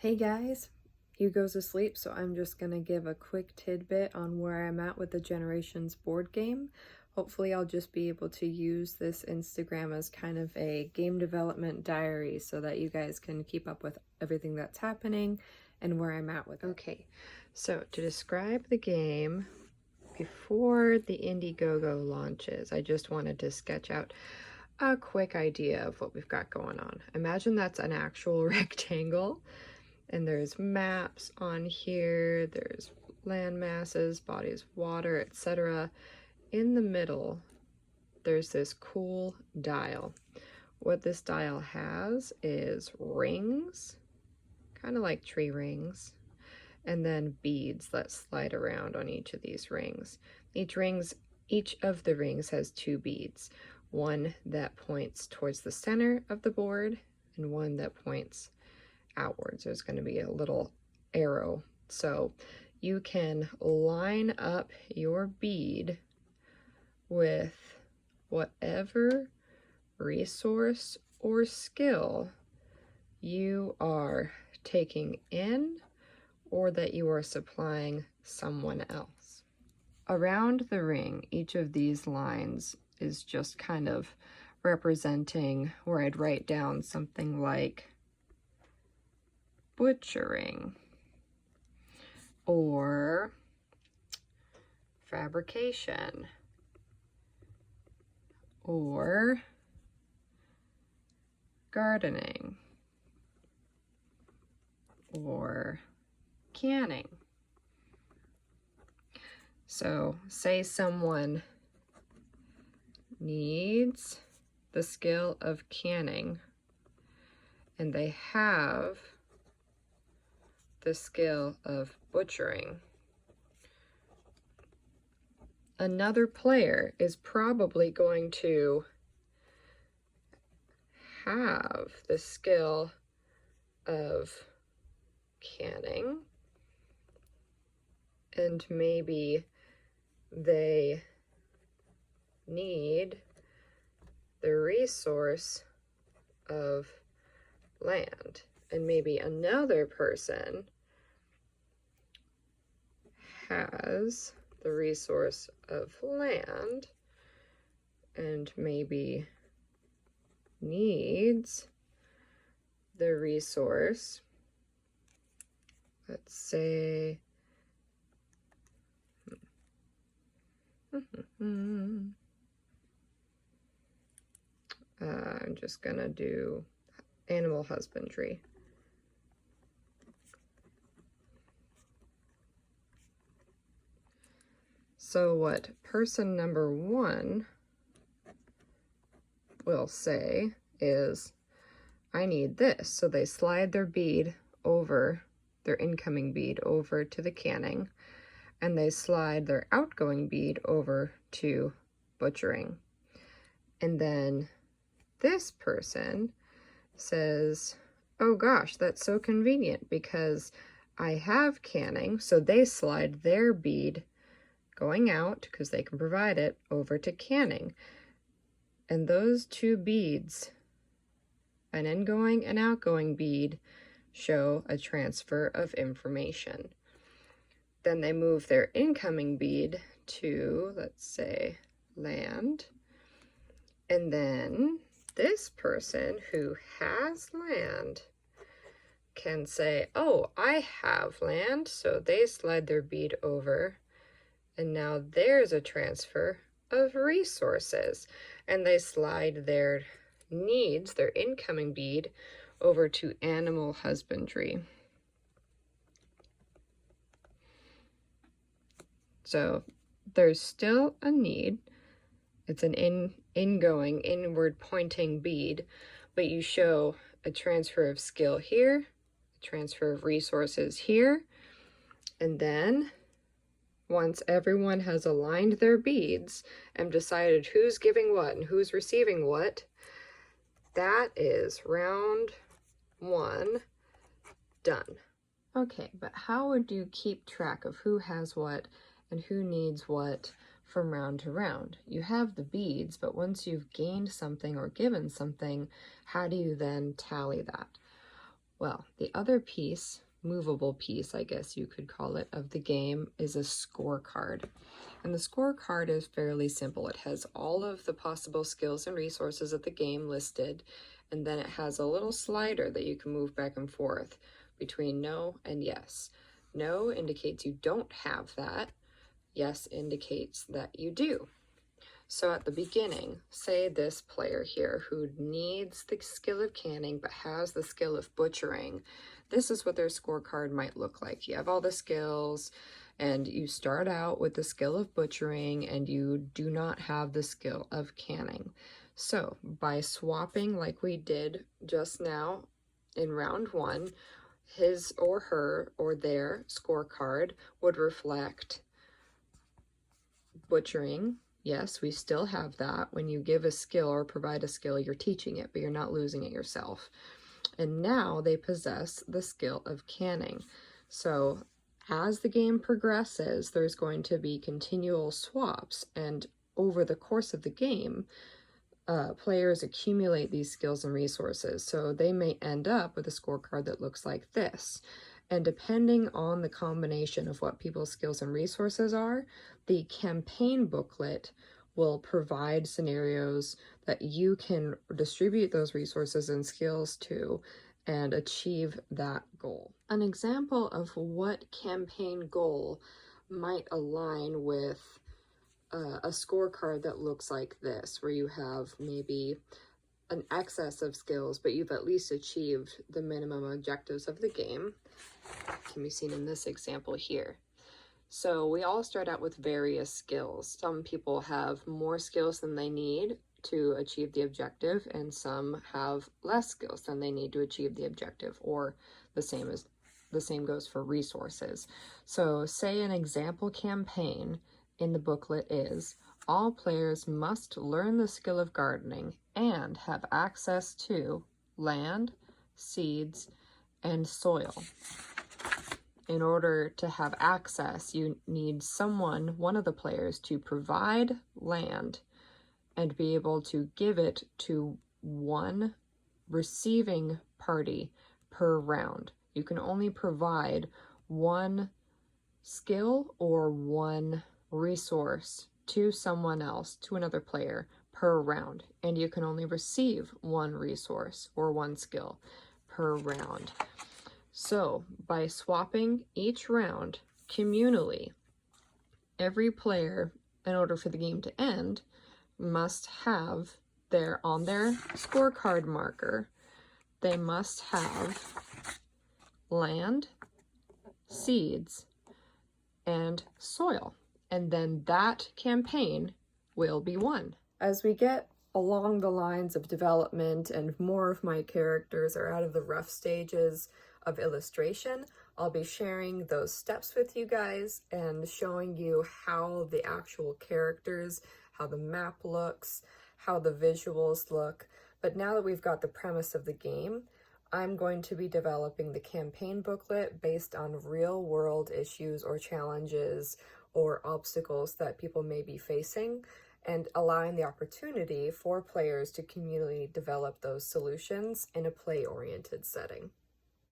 Hey guys, Hugo's asleep, so I'm just gonna give a quick tidbit on where I'm at with the Generations board game. Hopefully I'll just be able to use this Instagram as kind of a game development diary so that you guys can keep up with everything that's happening and where I'm at with it. Okay, so to describe the game before the Indiegogo launches, I just wanted to sketch out a quick idea of what we've got going on. Imagine that's an actual rectangle. And there's maps on here, there's land masses, bodies of water, etc. In the middle, there's this cool dial. What this dial has is rings, kind of like tree rings, and then beads that slide around on each of these rings. Each of the rings has two beads, one that points towards the center of the board and one that points outwards. There's going to be a little arrow, so you can line up your bead with whatever resource or skill you are taking in or that you are supplying someone else. Around the ring, each of these lines is just kind of representing where I'd write down something like butchering or fabrication or gardening or canning. So say someone needs the skill of canning and they have the skill of butchering. Another player is probably going to have the skill of canning, and maybe they need the resource of land, and maybe another person has the resource of land and maybe needs the resource, let's say, I'm just gonna do animal husbandry. So what person number one will say is, I need this. So they slide their bead over, their incoming bead over to the canning, and they slide their outgoing bead over to butchering. And then this person says, oh gosh, that's so convenient because I have canning, so they slide their bead going out, because they can provide it, over to canning. And those two beads, an ingoing and outgoing bead, show a transfer of information. Then they move their incoming bead to, let's say, land. And then this person who has land can say, oh, I have land, so they slide their bead over. And now there's a transfer of resources, and they slide their needs, their incoming bead, over to animal husbandry. So there's still a need. It's an ingoing, inward pointing bead, but you show a transfer of skill here, a transfer of resources here, and then once everyone has aligned their beads and decided who's giving what and who's receiving what, that is round one done. Okay, but how would you keep track of who has what and who needs what from round to round? You have the beads, but once you've gained something or given something, how do you then tally that? Well, the other piece, movable piece, I guess you could call it, of the game is a scorecard. And the scorecard is fairly simple. It has all of the possible skills and resources of the game listed, and then it has a little slider that you can move back and forth between no and yes. No indicates you don't have that. Yes indicates that you do. So at the beginning, say this player here who needs the skill of canning but has the skill of butchering, this is what their scorecard might look like. You have all the skills and you start out with the skill of butchering and you do not have the skill of canning. So by swapping like we did just now in round 1, his or her or their scorecard would reflect butchering. Yes, we still have that. When you give a skill or provide a skill, you're teaching it, but you're not losing it yourself. And now they possess the skill of canning. So as the game progresses, there's going to be continual swaps, and over the course of the game, players accumulate these skills and resources. So they may end up with a scorecard that looks like this. And depending on the combination of what people's skills and resources are, the campaign booklet will provide scenarios that you can distribute those resources and skills to and achieve that goal. An example of what campaign goal might align with a scorecard that looks like this, where you have maybe an excess of skills, but you've at least achieved the minimum objectives of the game, can be seen in this example here. So we all start out with various skills. Some people have more skills than they need to achieve the objective, and some have less skills than they need to achieve the objective, or the same goes for resources. So say an example campaign in the booklet is, all players must learn the skill of gardening and have access to land, seeds, and soil. In order to have access, you need one of the players, to provide land and be able to give it to one receiving party per round. You can only provide one skill or one resource to someone else, to another player, per round, and you can only receive one resource or one skill per round. So by swapping each round communally, every player, in order for the game to end, must have on their scorecard marker, they must have land, seeds, and soil. And then that campaign will be won. As we get along the lines of development and more of my characters are out of the rough stages of illustration, I'll be sharing those steps with you guys and showing you how the actual characters, how the map looks, how the visuals look. But now that we've got the premise of the game, I'm going to be developing the campaign booklet based on real world issues or challenges or obstacles that people may be facing, and allowing the opportunity for players to communally develop those solutions in a play-oriented setting.